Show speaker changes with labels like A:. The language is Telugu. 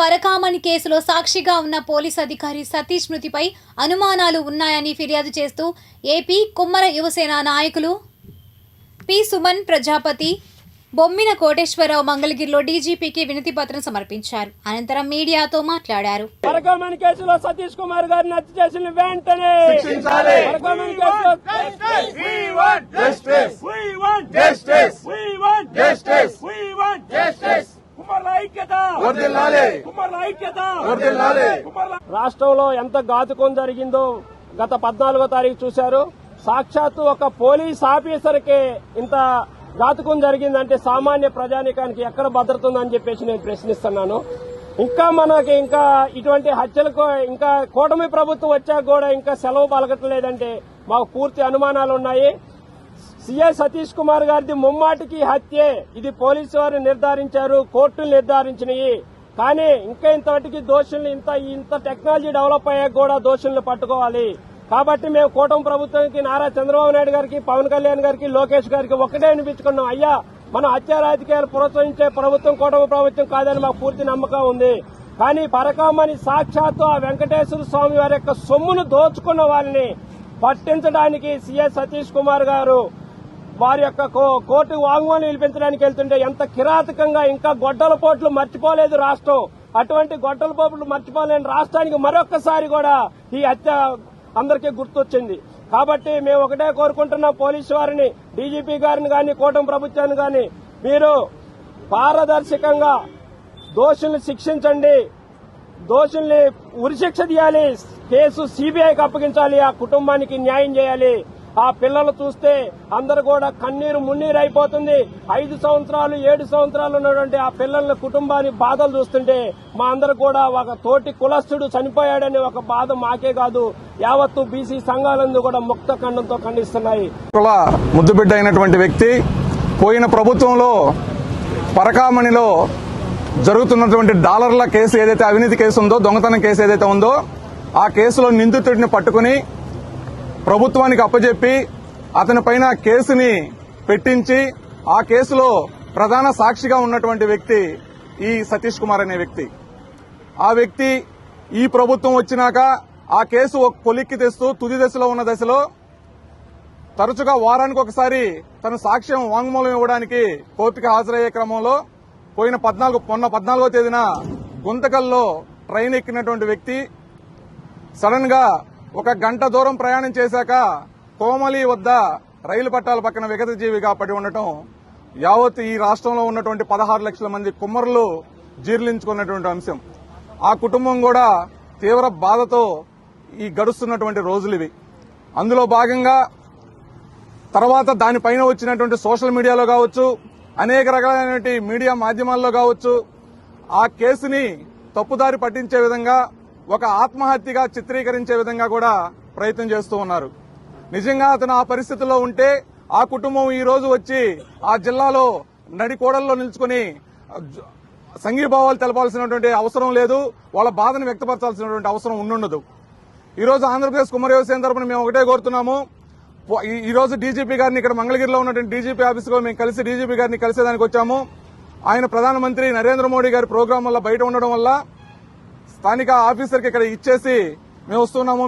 A: పరకామణి కేసులో సాక్షిగా ఉన్న పోలీస్ అధికారి సతీష్ మృతిపై అనుమానాలు ఉన్నాయని ఫిర్యాదు చేస్తూ ఏపీ కుమ్మర యువసేన నాయకులు పి సుమన్ ప్రజాపతి బొమ్మిన కోటేశ్వరరావు మంగళగిరిలో డీజీపీకి వినతి పత్రం సమర్పించారు. అనంతరం మీడియాతో మాట్లాడారు.
B: పరకామణి కేసులో సతీష్ కుమార్ గారిని హత్య చేసిన వెంటనే
C: శిక్షించాలి.
B: పరకామణి కేసులో
C: We want justice. We want justice. We want justice. We want justice.
B: కుమార్ల ఐక్యత
C: వర్ధిల్లాలి.
B: కుమార్ల ఐక్యత
C: వర్ధిల్లాలి.
B: రాష్ట్రంలో ఎంత ఘాతుకం జరిగిందో గత 14వ తారీఖు చూశారు. సాక్షాత్తు ఒక పోలీస్ ఆఫీసర్కే ఇంత ఘాతుకం జరిగిందంటే సామాన్య ప్రజానీకానికి ఎక్కడ భద్రత ఉందని చెప్పేసి నేను ప్రశ్నిస్తున్నాను. మనకి ఇటువంటి హత్యలకు ఇంకా కూటమి ప్రభుత్వం వచ్చాక కూడా ఇంకా సెలవు పలకట్లేదంటే మాకు పూర్తి అనుమానాలు ఉన్నాయి. సీఐ సతీష్ కుమార్ గారిది ముమ్మాటికి హత్యే. ఇది పోలీసు వారు నిర్ధారించారు, కోర్టులు నిర్ధారించినవి. కానీ ఇంతవరకు దోషుల్ని ఇంత టెక్నాలజీ డెవలప్ అయ్యాక కూడా దోషుల్ని పట్టుకోవాలి. కాబట్టి మేము కూటమి ప్రభుత్వానికి నారా చంద్రబాబు నాయుడు గారికి, పవన్ కళ్యాణ్ గారికి, లోకేష్ గారికి ఒకటే అనిపించుకున్నాం, అయ్యా మనం హత్య రాజకీయాలు ప్రోత్సహించే ప్రభుత్వం కూటమి ప్రభుత్వం కాదని మాకు పూర్తి నమ్మకం ఉంది. కానీ పరకామణి సాక్షాత్తు ఆ వెంకటేశ్వర స్వామి వారి యొక్క సొమ్మును దోచుకున్న వారిని పట్టించడానికి సీఐ సతీష్ కుమార్ గారు వారి యొక్క కోర్టు వాంగ్మూలం వినిపించడానికి వెళ్తుంటే ఎంత కిరాతకంగా ఇంకా గొడ్డల పోట్లు మర్చిపోలేదు రాష్ట్రం. అటువంటి గొడ్డల పోట్లు మర్చిపోలేని రాష్ట్రానికి మరొక్కసారి కూడా ఈ హత్య అందరికీ గుర్తొచ్చింది. కాబట్టి మేము ఒకటే కోరుకుంటున్నాం, పోలీసు వారిని, డీజీపీ గారిని గాని, కూటమి ప్రభుత్వాన్ని గాని, మీరు పారదర్శకంగా దోషుల్ని శిక్షించండి, దోషుల్ని ఉరిశిక్ష తీయాలి, కేసు సిబిఐకి అప్పగించాలి, ఆ కుటుంబానికి న్యాయం చేయాలి. ఆ పిల్లలు చూస్తే అందరు కూడా కన్నీరు మున్నీరు అయిపోతుంది. 5 సంవత్సరాలు 7 సంవత్సరాలు ఉన్నటువంటి ఆ పిల్లల కుటుంబాన్ని బాధలు చూస్తుంటే మా అందరు కూడా ఒక తోటి కులస్తుడు చనిపోయాడనే ఒక బాధ మాకే కాదు, యావత్తు బీసీ సంఘాలందు కూడా ముక్త ఖండంతో ఖండిస్తున్నాయి.
C: ముద్దుబిడ్డ అయినటువంటి వ్యక్తి పోయిన ప్రభుత్వంలో పరకామణిలో జరుగుతున్నటువంటి డాలర్ల కేసు ఏదైతే అవినీతి కేసు ఉందో, దొంగతనం కేసు ఏదైతే ఉందో, ఆ కేసులో నిందితుడిని పట్టుకుని ప్రభుత్వానికి అప్పజెప్పి అతని పైన కేసుని పెట్టించి ఆ కేసులో ప్రధాన సాక్షిగా ఉన్నటువంటి వ్యక్తి ఈ సతీష్ కుమార్ అనే వ్యక్తి. ఆ వ్యక్తి ఈ ప్రభుత్వం వచ్చినాక ఆ కేసు ఒక కొలిక్కి తెస్తూ తుది దశలో ఉన్న దశలో తరచుగా వారానికి ఒకసారి తన సాక్ష్యం వాంగ్మూలం ఇవ్వడానికి కోర్టుకు హాజరయ్యే క్రమంలో మొన్న 14వ తేదీన గుంతకల్లో ట్రైన్ ఎక్కినటువంటి వ్యక్తి సడన్ గా 1 గంట దూరం ప్రయాణం చేశాక కోమలి వద్ద రైలు పట్టాల పక్కన విగతజీవిగా పడి ఉండటం యావత్ ఈ రాష్ట్రంలో ఉన్నటువంటి 16 లక్షల మంది కుమ్మరులు జీర్ణించుకున్నటువంటి అంశం. ఆ కుటుంబం కూడా తీవ్ర బాధతో ఈ గడుస్తున్నటువంటి రోజులు ఇవి. అందులో భాగంగా తర్వాత దానిపైన వచ్చినటువంటి సోషల్ మీడియాలో కావచ్చు, అనేక రకాలైనటువంటి మీడియా మాధ్యమాల్లో కావచ్చు, ఆ కేసుని తప్పుదారి పట్టించే విధంగా ఒక ఆత్మహత్యగా చిత్రీకరించే విధంగా కూడా ప్రయత్నం చేస్తూ ఉన్నారు. నిజంగా అతను ఆ పరిస్థితుల్లో ఉంటే ఆ కుటుంబం ఈ రోజు వచ్చి ఆ జిల్లాలో నడికోడల్లో నిల్చుకుని సంఘీభావాలు తెలపాల్సినటువంటి అవసరం లేదు, వాళ్ళ బాధను వ్యక్తపరచాల్సినటువంటి అవసరం ఉండుండదు. ఈ రోజు ఆంధ్రప్రదేశ్ కుమ్మరి యువసేన తరపున మేము ఒకటే కోరుతున్నాము, ఈ రోజు డీజీపీ గారిని ఇక్కడ మంగళగిరిలో ఉన్నటువంటి డీజీపీ ఆఫీసులో మేము కలిసి డీజీపీ గారిని కలిసేదానికి వచ్చాము. ఆయన ప్రధానమంత్రి నరేంద్ర మోడీ గారి ప్రోగ్రాం వల్ల బయట ఉండడం వల్ల స్థానిక ఆఫీసర్కి ఇక్కడ ఇచ్చేసి మేము వస్తున్నాము.